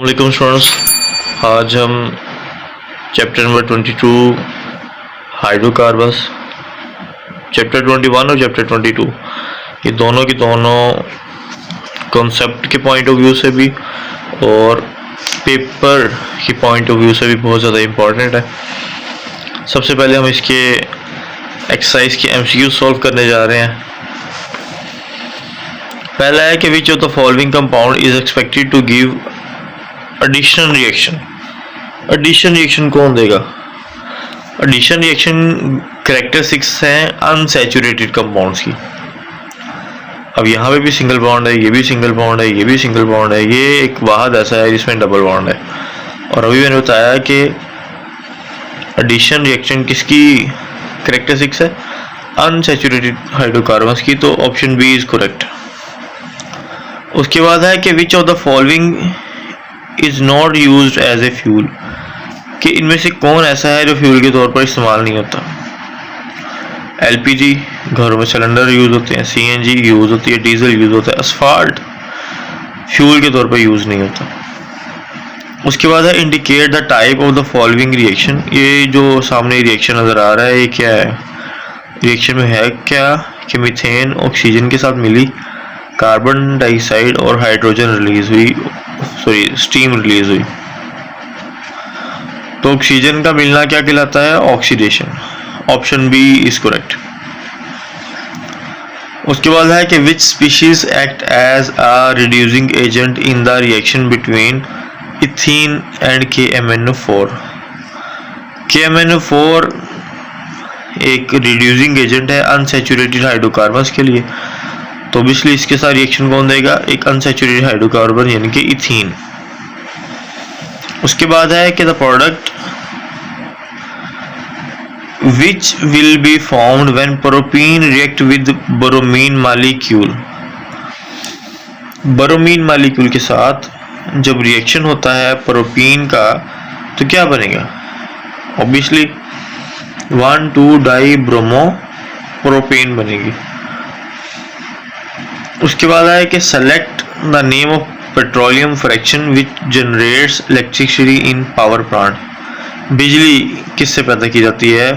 वालेकुम स्टूडेंट्स, आज हम चैप्टर नंबर 22 हाइड्रोकार्बन्स, चैप्टर 21 और चैप्टर 22 ये दोनों की दोनों कॉन्सेप्ट के पॉइंट ऑफ व्यू से भी और पेपर की पॉइंट ऑफ व्यू से भी बहुत ज़्यादा इम्पॉर्टेंट है। सबसे पहले हम इसके एक्सरसाइज के एमसीक्यू सॉल्व करने जा रहे हैं। पहला है कि which of the following compound is expected to give addition reaction. Addition reaction कौन देगा? एडिशन रिएक्शन कैरेक्टरिस्टिक्स हैं अनसैचुरेटेड कंपाउंड्स की। अब यहाँ पे भी सिंगल बॉन्ड है, ये भी सिंगल बॉन्ड है, ये भी सिंगल बॉन्ड है, ये एक वाहद ऐसा है जिसमें डबल बॉन्ड है। और अभी मैंने बताया कि एडिशन रिएक्शन किसकी कैरेक्टरिस्टिक्स है? अनसैचुरेटेड हाइड्रोकार्बन्स की, तो ऑप्शन बी इज करेक्ट। उसके बाद है कि which of the following is not used as a fuel, कि इनमें से कौन ऐसा है जो फ्यूल के तौर पर इस्तेमाल नहीं होता? एलपीजी घरों में सिलेंडर यूज होते हैं, सीएनजी यूज होती है, डीजल यूज होता है, असफाल्ट फ्यूल के तौर पर यूज नहीं होता। उसके बाद है indicate the type of the following reaction. ये जो सामने रिएक्शन नजर आ रहा है ये क्या है? रिएक्शन में है क्या कि मीथेन ऑक्सीजन के साथ मिली, कार्बन डाइऑक्साइड और हाइड्रोजन रिलीज हुई, स्टीम रिलीज हुई। तो ऑक्सीजन का मिलना क्या कहलाता है? Oxidation. Option B is correct. उसके बाद है कि which species act as a reducing agent in the reaction between ethene and KMnO4। KMnO4 एक रिड्यूसिंग एजेंट है अनसैचुरेटेड हाइड्रोकार्बन्स के लिए, तो ऑब्वियसली इसके साथ रिएक्शन कौन देगा? एक अनसैचुरेटेड हाइड्रोकार्बन यानी कि इथीन। उसके बाद है कि the product which will be formed when propene react with bromine molecule. Bromine molecule के साथ जब रिएक्शन होता है प्रोपीन का तो क्या बनेगा? ऑब्वियसली 1,2-डाई-ब्रोमो प्रोपेन बनेगी। उसके बाद है कि select the name of petroleum fraction which generates electricity in power plant. बिजली किससे पैदा की जाती है?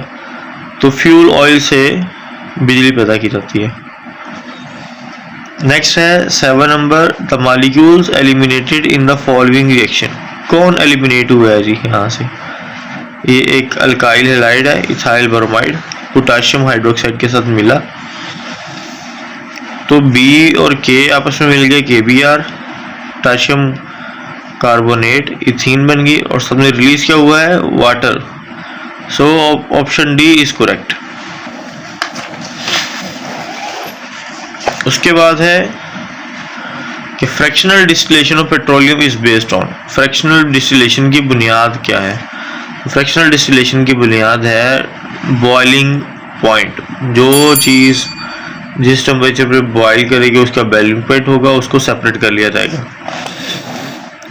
तो फ्यूल ऑयल से बिजली पैदा की जाती है। नेक्स्ट है 7 number, the molecules eliminated in the following reaction. कौन एलिमिनेट हुआ है जी यहाँ से? ये एक अल्काइल हैलाइड है, इथाइल ब्रोमाइड, पोटाशियम हाइड्रोक्साइड के साथ मिला, तो बी और के आपस में मिल गए KBr, पोटाशियम कार्बोनेट, इथीन बन गई और सब में रिलीज क्या हुआ है? Water. So option D is correct. उसके बाद है कि fractional distillation of petroleum is based on. Fractional distillation की बुनियाद क्या है? फ्रैक्शनल डिस्टिलेशन की बुनियाद है बॉइलिंग पॉइंट। जो चीज़ जिस टेम्परेचर पे बॉइल करेगी उसका बॉइलिंग पॉइंट होगा, उसको सेपरेट कर लिया जाएगा।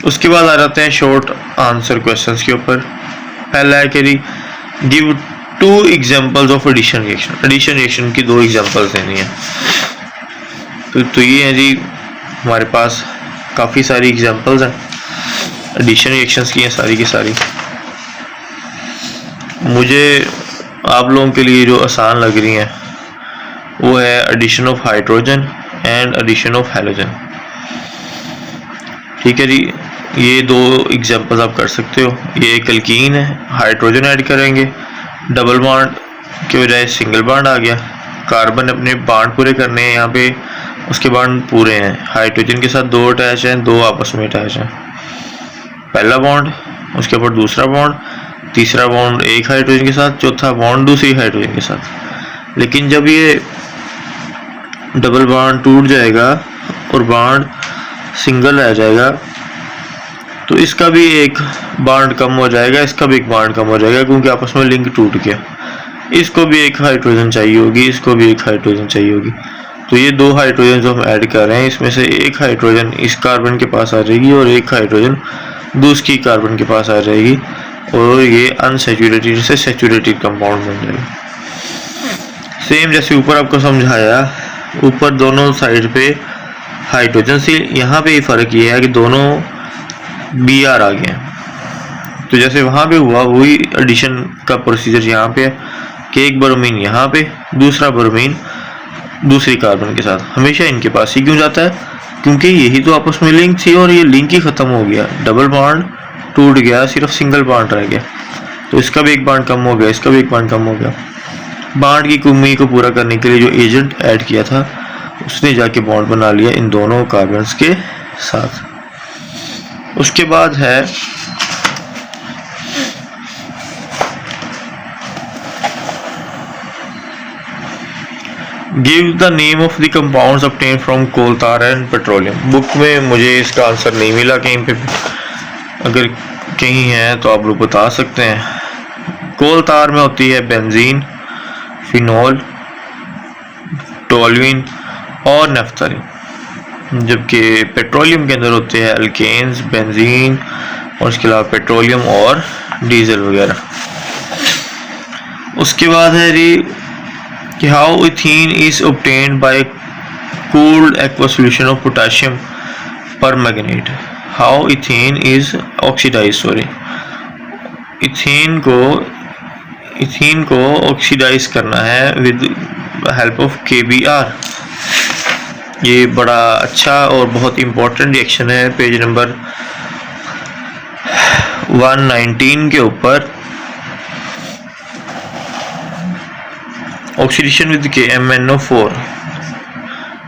उसके बाद आ जाते हैं शॉर्ट आंसर क्वेश्चंस के ऊपर। पहला है कि give 2 examples of addition reaction. Addition reaction की 2 एग्जांपल्स देनी है। तो ये है जी, हमारे पास काफ़ी सारी एग्जांपल्स हैं एडिशन रिएक्शंस की हैं, सारी की सारी। मुझे आप लोगों के लिए जो आसान लग रही हैं वो है addition of hydrogen and addition of halogen. ठीक है जी, ये 2 एग्जांपल्स आप कर सकते हो। ये एक एल्कीन है, हाइड्रोजन ऐड करेंगे, डबल बॉन्ड के बजाय सिंगल बॉन्ड आ गया। कार्बन अपने बॉन्ड पूरे करने हैं यहाँ पे, उसके बॉन्ड पूरे हैं। हाइड्रोजन के साथ 2 अटैच हैं, 2 आपस में अटैच हैं। पहला बॉन्ड, उसके ऊपर दूसरा बॉन्ड, तीसरा बॉन्ड एक हाइड्रोजन के साथ, चौथा बॉन्ड दूसरी हाइड्रोजन के साथ। लेकिन जब ये डबल बॉन्ड टूट जाएगा और बॉन्ड सिंगल रह जाएगा तो इसका भी एक बॉन्ड कम हो जाएगा, इसका भी एक बॉन्ड कम हो जाएगा, क्योंकि आपस में लिंक टूट गया। इसको भी एक हाइड्रोजन चाहिए होगी, इसको भी एक हाइड्रोजन चाहिए होगी। तो ये 2 हाइड्रोजन जो हम ऐड कर रहे हैं इसमें से एक हाइड्रोजन इस कार्बन के पास आ जाएगी और एक हाइड्रोजन दूसरी कार्बन के पास आ जाएगी और ये अनसैचुरेटेड से सैचुरेटेड कंपाउंड बन जाएगा। सेम जैसे ऊपर आपको समझाया, ऊपर दोनों साइड पे हाइड्रोजन से, यहाँ पे फ़र्क ये है कि दोनों Br आ गया। तो जैसे वहाँ पे हुआ वही एडिशन का प्रोसीजर यहाँ पे है कि एक ब्रोमीन यहाँ पे, दूसरा ब्रोमीन दूसरी कार्बन के साथ। हमेशा इनके पास ही क्यों जाता है? क्योंकि यही तो आपस में लिंक थी और ये लिंक ही खत्म हो गया, डबल बॉन्ड टूट गया, सिर्फ सिंगल बॉन्ड रह गया। तो इसका भी एक बॉन्ड कम हो गया, इसका भी एक बॉन्ड कम हो गया। बॉन्ड की कमी को पूरा करने के लिए जो एजेंट ऐड किया था उसने जाके बॉन्ड बना लिया इन दोनों कार्बन्स के साथ। उसके बाद है give the name of the compounds obtain from coal tar and petroleum. Book में मुझे इसका आंसर नहीं मिला कहीं पे, अगर कहीं है तो आप लोग बता सकते हैं। कोल tar में होती है बेंजीन, फिनोल, टोल्यूइन और नेफ्थलीन, जबकि पेट्रोलियम के अंदर होते हैं अल्केन्स, बेंजीन और उसके अलावा पेट्रोलियम और डीजल वगैरह। उसके बाद है कि how ethene is obtained by cooled aqua solution of potassium permanganate. How ethene is oxidise, sorry, ethene को ऑक्सीडाइज करना है विद हेल्प ऑफ KBr। ये बड़ा अच्छा और बहुत इंपॉर्टेंट रिएक्शन है। पेज नंबर 119 के ऊपर ऑक्सीडेशन विद KMnO4।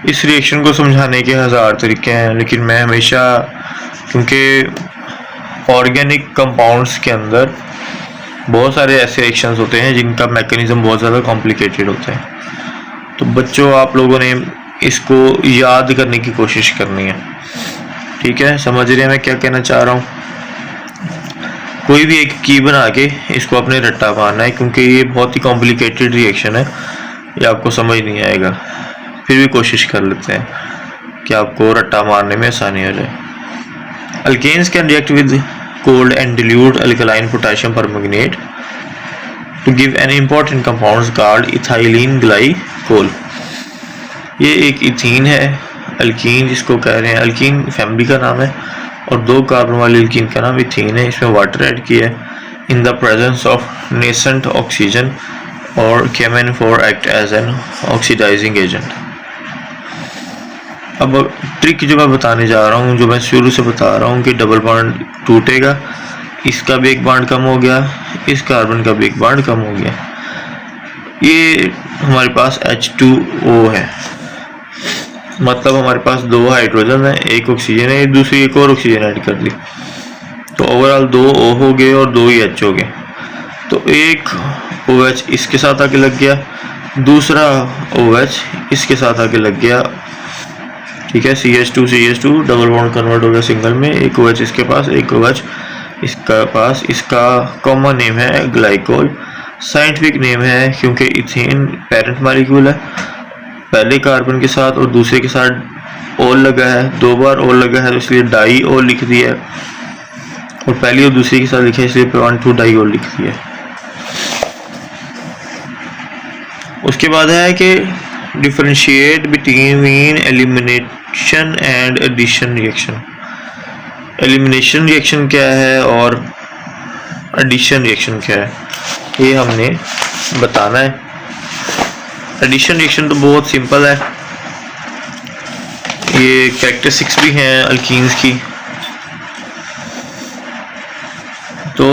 इस रिएक्शन को समझाने के 1000 तरीके हैं, लेकिन मैं हमेशा, क्योंकि ऑर्गेनिक कंपाउंड्स के अंदर बहुत सारे ऐसे रिएक्शंस होते हैं जिनका मैकेनिज्म बहुत ज़्यादा कॉम्प्लिकेटेड होता है, तो बच्चों आप लोगों ने इसको याद करने की कोशिश करनी है। ठीक है, समझ रहे हैं मैं क्या कहना चाह रहा हूँ? कोई भी एक की बना के इसको अपने रट्टा मारना है, क्योंकि ये बहुत ही कॉम्प्लिकेटेड रिएक्शन है, ये आपको समझ नहीं आएगा। फिर भी कोशिश कर लेते हैं कि आपको रट्टा मारने में आसानी हो जाए। Alkenes can react with cold and dilute alkaline potassium permanganate to give an important compound called ethylene glycol। ये एक इथीन है, अल्कीन जिसको कह रहे हैं, अल्कीन फैमिली का नाम है और 2 कार्बन वाली अल्कीन का नाम इथीन है। इसमें वाटर ऐड किया है in the presence of nascent oxygen और KMnO4 act as an oxidising agent. अब ट्रिक जो मैं बताने जा रहा हूँ, जो मैं शुरू से बता रहा हूँ कि डबल बॉन्ड टूटेगा, इसका भी एक बॉन्ड कम हो गया, इस कार्बन का भी एक बॉन्ड कम हो गया। ये हमारे पास H2O है, मतलब हमारे पास 2 हाइड्रोजन है, एक ऑक्सीजन है, दूसरी एक और ऑक्सीजन ऐड कर ली, तो ओवरऑल 2 O हो गए और 2 ही H हो गए। तो एक OH इसके साथ आके लग गया, दूसरा OH इसके साथ आके लग गया। ठीक है, CH2 डबल बॉन्ड कन्वर्ट हो गया सिंगल में, एक OH इसके पास, एक OH इसका पास। इसका कॉमन नेम है ग्लाइकोल, साइंटिफिक नेम है क्योंकि इथेन पेरेंट मॉलिक्यूल है, पहले कार्बन के साथ और दूसरे के साथ ओल लगा है, 2 बार ओल लगा है तो इसलिए डाई ओल लिख दिया है, और पहली और दूसरी के साथ लिखा है इसलिए 1,2 डाई ओल लिख दिया है। उसके बाद है कि differentiate between elimination and addition reaction. Elimination reaction क्या है और एडिशन रिएक्शन क्या है, ये हमने बताना है। एडिशन रिएक्शन तो बहुत सिंपल है, ये कैरेक्टरिस्टिक्स भी हैं अल्कीन्स की। तो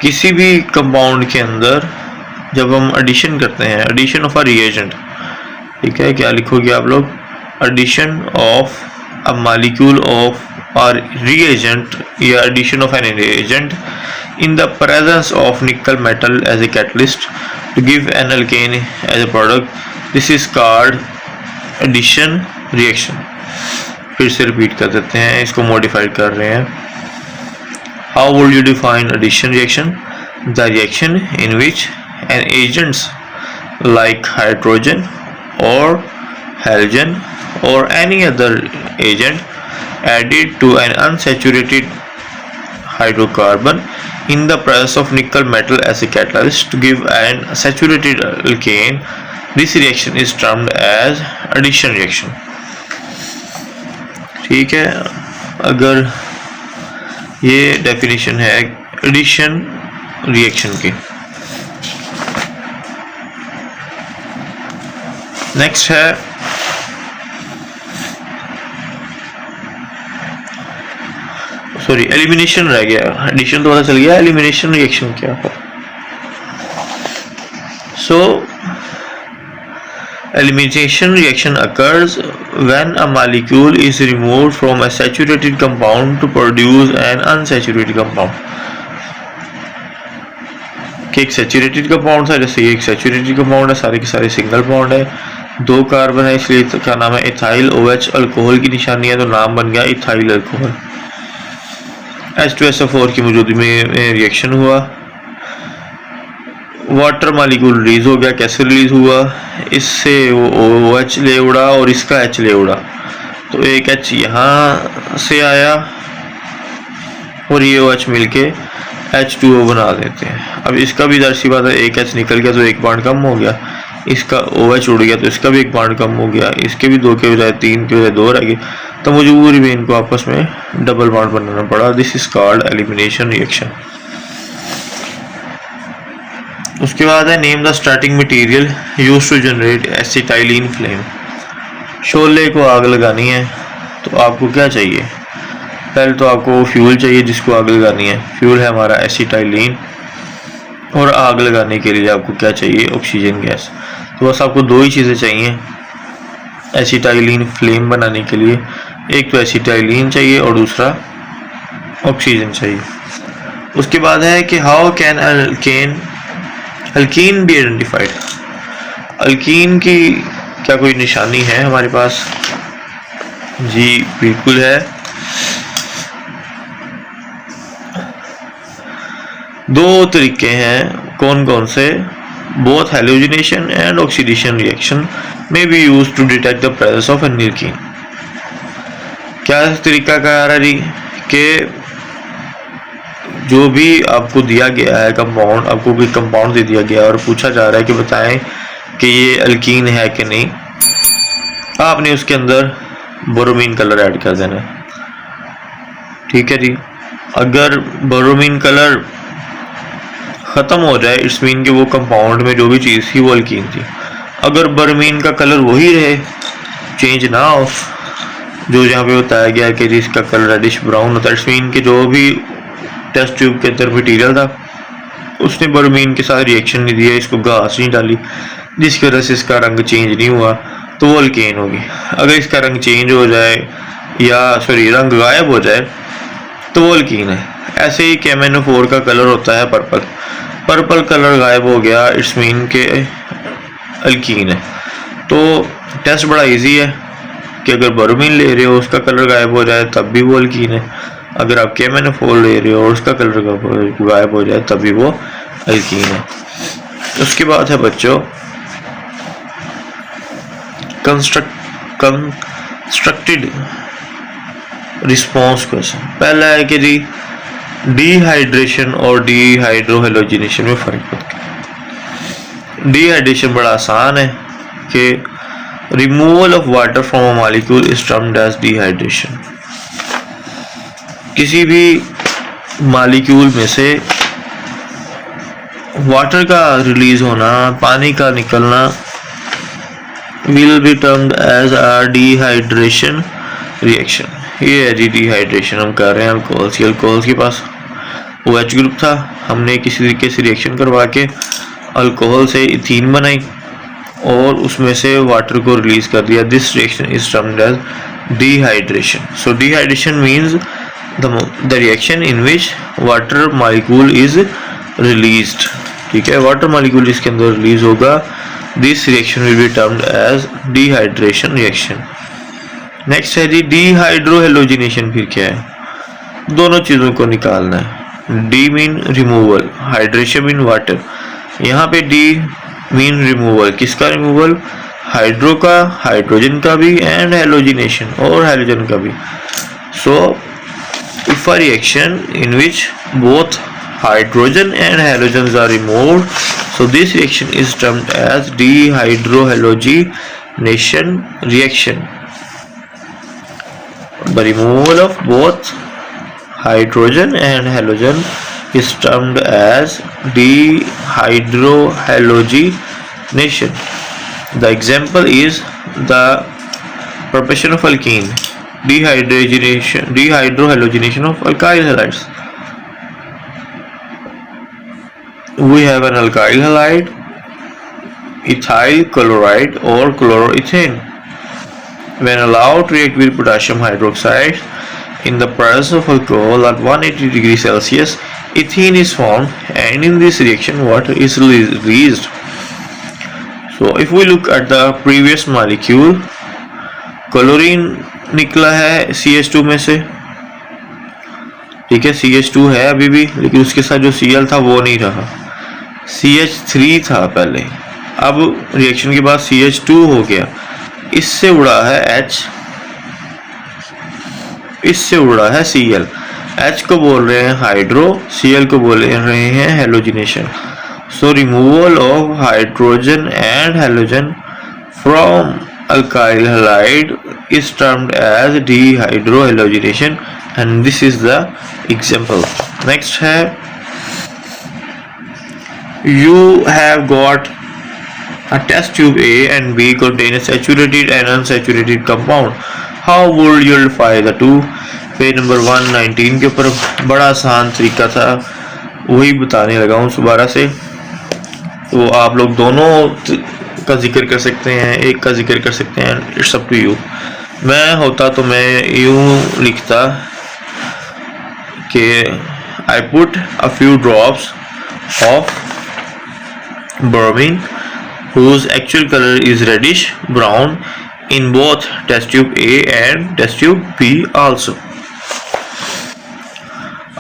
किसी भी कंपाउंड के अंदर जब हम एडिशन करते हैं, एडिशन ऑफ अ रिएजेंट, ठीक है, क्या लिखोगे आप लोग? Addition of a molecule of or reagent या addition of an reagent in the presence of nickel metal as a catalyst to give an alkane as a product, this is called addition reaction। फिर से repeat कर देते हैं, इसको modified कर रहे हैं। How would you define addition reaction? The reaction in which an agents like hydrogen or halogen or any other agent added to an unsaturated hydrocarbon in the presence of nickel metal as a catalyst to give an saturated alkane, this reaction is termed as addition reaction। ठीक है, अगर ये definition है addition reaction की। Next है sorry elimination रह गया, addition तो पता चल गया, एलिमिनेशन रिएक्शन क्या है। सो elimination reaction occurs when a molecule is removed from a saturated compound to produce an unsaturated compound। कि एक सैचुरेटेड कंपाउंड था, जैसे ये एक सैचुरेटेड कंपाउंड है, सारे के सारे सिंगल बॉन्ड है, 2 कार्बन है, इसलिए क्या नाम है इथाइल OH अल्कोहल की निशानी है, तो नाम बन गया इथाइल अल्कोहल। H2SO4 की मौजूदगी में रिएक्शन हुआ, वाटर मालिक्यूल रिलीज हो गया। कैसे रिलीज हुआ, इससे वो OH ले उड़ा और इसका H ले उड़ा, तो एक H यहाँ से आया और ये OH मिलके H2O बना देते हैं। अब इसका भी जाहिर सी बात है, एक H निकल गया तो एक बॉन्ड कम हो गया, इसका OH उड़ गया तो इसका भी एक बॉन्ड कम हो गया, इसके भी 2 के बजाय 3 के बजाय 2 रह गए, तो मजबूरी में इनको आपस में डबल बॉन्ड बनाना पड़ा। This is called elimination reaction. उसके बाद है name the starting material used to generate acetylene flame. शोले को आग लगानी है तो आपको क्या चाहिए, पहले तो आपको फ्यूल चाहिए जिसको आग लगानी है, फ्यूल है हमारा एसिटाइलिन, और आग लगाने के लिए आपको क्या चाहिए, ऑक्सीजन गैस। तो बस आपको 2 ही चीज़ें चाहिए एसिटाइलिन फ्लेम बनाने के लिए, एक तो एसिटाइलिन चाहिए और दूसरा ऑक्सीजन चाहिए। उसके बाद है कि how can alkyne be identified. Alkyne की क्या कोई निशानी है हमारे पास? जी बिल्कुल है। 2 तरीके हैं, कौन कौन से? Both halogenation and oxidation reaction में be used to detect the presence of an alkene. क्या तरीका कार है जी कि जो भी आपको दिया गया है कंपाउंड, आपको कोई कंपाउंड दे दिया गया और पूछा जा रहा है कि बताएं कि ये अल्कीन है कि नहीं, आपने उसके अंदर बोरोमीन कलर ऐड कर देना है। ठीक है जी, अगर बोरोमीन कलर ख़त्म हो जाए इट्स मीन कि वो कंपाउंड में जो भी चीज़ थी वो अल्कीन थी। अगर बोरोमीन का कलर वही रहे, चेंज ना हो, जो यहाँ पे बताया गया कि जिसका कलर रेडिश ब्राउन होता है, इट्स मीन कि जो भी टेस्ट ट्यूब के अंदर मटीरियल था उसने बोरोमीन के साथ रिएक्शन नहीं दिया, इसको घास नहीं डाली, जिसकी वजह से इसका रंग चेंज नहीं हुआ, तो वो अल्कीन होगी। अगर इसका रंग चेंज हो जाए या सॉरी रंग गायब हो जाए तो वो अल्कीन है। ऐसे ही KMnO4 का कलर होता है पर्पल, पर्पल कलर गायब हो गया इट्स मीन के अल्कीन है। तो टेस्ट बड़ा इजी है कि अगर बोरोमीन ले रहे हो उसका कलर गायब हो जाए तब भी वो अल्कीन है, अगर आप KMnO4 ले रहे हो और उसका कलर गायब हो जाए तब भी वो अल्कीन है। उसके बाद है बच्चों कंस्ट्रक्टेड रिस्पॉन्स क्वेश्चन। पहला है कि जी डिहाइड्रेशन और डिहाइड्रोहेलोजिनेशन में फ़र्क बताएं। डिहाइड्रेशन बड़ा आसान है कि removal of water from a molecule is termed as dehydration. किसी भी मॉलिक्यूल में से वाटर का रिलीज होना, पानी का निकलना will be termed as a dehydration reaction. ये है जी डिहाइड्रेशन हम कर रहे हैं अल्कोहल्स। अल्कोहल्स के पास OH ग्रुप था, हमने किसी तरीके से रिएक्शन करवा के अल्कोहल से इथीन बनाई और उसमें से वाटर को रिलीज कर दिया। This reaction is termed as dehydration. So dehydration means the reaction in which water molecule is released. ठीक है, वाटर मॉलिक्यूल इसके अंदर रिलीज होगा। This reaction will be termed as dehydration reaction. Next है जी डिहाइड्रोहेलोजिनेशन। फिर क्या है? दोनों चीज़ों को निकालना है। D mean removal, hydration mean water. यहाँ पे डी मीन रिमूवल, किसका रिमूवल? हाइड्रो का, हाइड्रोजन का भी, एंड हेलोजिनेशन और हाइड्रोजन का भी। So if a reaction in which both hydrogen and halogens are removed, so this reaction is termed as dehydrohalogenation reaction. The removal of both hydrogen and halogen is termed as dehydrohalogenation. The example is the proportion of alkene, dehydrohalogenation of alkyl halides. We have an alkyl halide, ethyl chloride or chloroethane. When allowed to react with potassium hydroxide in the presence of alcohol at 180 degrees Celsius, ethene is formed, and in this reaction water is released. So if we look at the previous molecule, chlorine निकला है CH2 में से, ठीक है, CH2 है अभी भी, लेकिन उसके साथ जो Cl था वो नहीं रहा, CH3 था पहले, अब रिएक्शन के बाद CH2 हो गया, इससे उड़ा है H, इससे उड़ा है Cl, H को बोल रहे हैं हाइड्रो, Cl को बोल रहे हैं halogenation. So removal of hydrogen and halogen from alkyl halide is termed as dehydrohalogenation, and this is the example. Next है, you have got a test tube A and B contain a saturated and unsaturated compound. How would you identify the two? Page number 119 के ऊपर बड़ा आसान तरीका था, वही बताने लगा हूँ दोबारा से. तो आप लोग दोनों का जिक्र कर सकते हैं, एक का जिक्र कर सकते हैं, इट्स अप टू यू. मैं होता तो मैं यूँ लिखता कि I put a few drops of bromine whose actual color is reddish brown in both test tube A and test tube B also.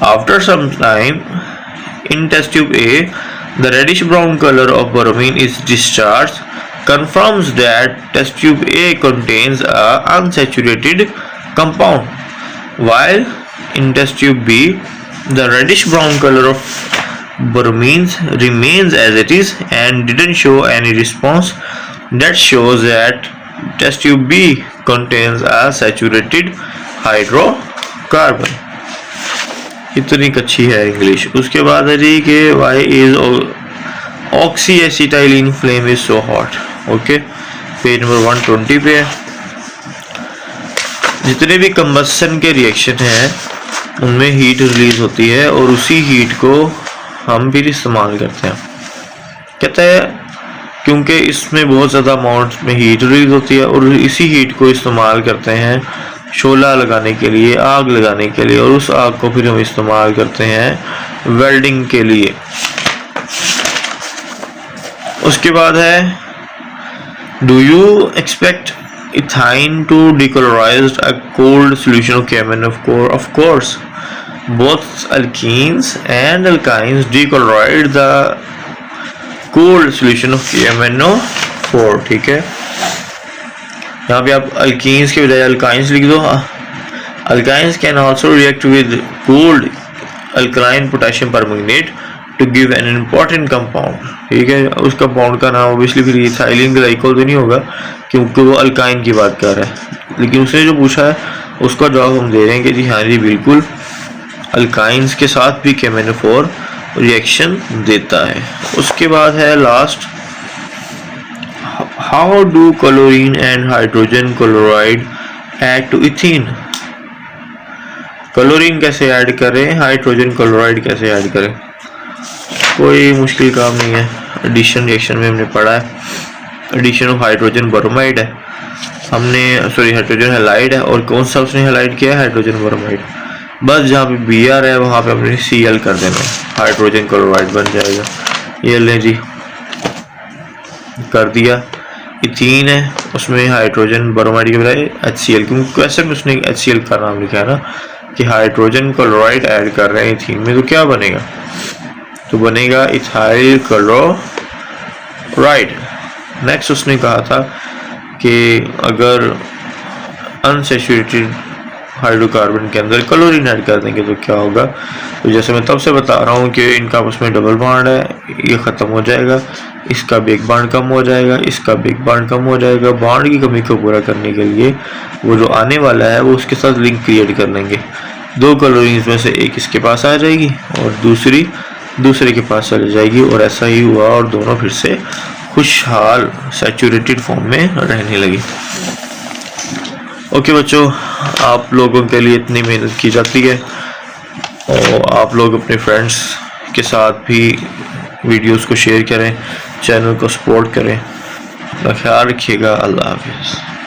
After some time in test tube A, the reddish brown color of bromine is discharged, confirms that test tube A contains a unsaturated compound, while in test tube B, the reddish brown color of bromine remains as it is and didn't show any response. That shows that test tube B contains a saturated hydrocarbon. इतनी अच्छी है English. उसके बाद है जी कि why is oxyacetylene flame is so hot. Okay, page number 120 पे है. जितने भी कंबस्शन के रिएक्शन हैं उनमें हीट रिलीज होती है और उसी हीट को हम फिर इस्तेमाल करते हैं. कहते हैं क्योंकि इसमें बहुत ज़्यादा अमाउंट में हीट रिलीज होती है और इसी हीट को इस्तेमाल करते हैं शोला लगाने के लिए, आग लगाने के लिए, और उस आग को फिर हम इस्तेमाल करते हैं वेल्डिंग के लिए. उसके बाद है, do you expect ethyne to decolourise a cold solution of KMnO4? Of course, both alkenes and alkynes decolorate the cold solution of KMnO4. ठीक है, यहाँ पे आप alkenes के बजाय alkynes लिख दो. Alkynes can also react with cold alkaline potassium permanganate to give an important compound. ठीक है, उस कंपाउंड का नाम ऑब्वियसली फिर इथाइलिन ग्लाइकोल तो नहीं होगा क्योंकि वो अल्काइन की बात कर रहा है, लेकिन उसने जो पूछा है उसका जवाब हम दे रहे हैं कि जी हाँ जी बिल्कुल, अल्काइंस के साथ भी KMnO4 रिएक्शन देता है. उसके बाद है last, how do chlorine and hydrogen chloride add to ethene? Chlorine कैसे ऐड करें, हाइड्रोजन क्लोराइड कैसे ऐड करें, कोई मुश्किल काम नहीं है. एडिशन रिएक्शन में हमने पढ़ा है, एडिशन ऑफ हाइड्रोजन ब्रोमाइड है हमने, सॉरी हाइड्रोजन हैलाइड है, और कौन सा उसने हैलाइड किया है, हाइड्रोजन ब्रोमाइड. बस जहाँ पे Br है वहाँ पे हमने Cl कर देना, हाइड्रोजन क्लोराइड बन जाएगा. ये लें जी, कर दिया. इथीन है, उसमें हाइड्रोजन ब्रोमाइड के बजाय HCl, क्योंकि क्वेश्चन में उसने HCl का नाम लिखा है ना कि हाइड्रोजन क्लोराइड ऐड कर रहे हैं इथीन में, तो क्या बनेगा, तो बनेगा इथाइल क्लोराइड. नेक्स्ट उसने कहा था कि अगर अनसैचुरेटेड हाइड्रोकार्बन के अंदर क्लोरीन ऐड कर देंगे तो क्या होगा. तो जैसे मैं तब से बता रहा हूँ कि इनका उसमें डबल बॉन्ड है, ये ख़त्म हो जाएगा, इसका भी एक बॉन्ड कम हो जाएगा, इसका भी एक बॉन्ड कम हो जाएगा. बॉन्ड की कमी को पूरा करने के लिए वो जो आने वाला है वो उसके साथ लिंक क्रिएट कर लेंगे. 2 कैलोरीज में से एक इसके पास आ जाएगी और दूसरे के पास चली जाएगी, और ऐसा ही हुआ और दोनों फिर से खुशहाल सैचुरेटेड फॉर्म में रहने लगी। ओके बच्चों, आप लोगों के लिए इतनी मेहनत की जाती है और आप लोग अपने फ्रेंड्स के साथ भी वीडियोस को शेयर करें, चैनल को सपोर्ट करें। अपना ख्याल रखिएगा। अल्लाह हाफिज़।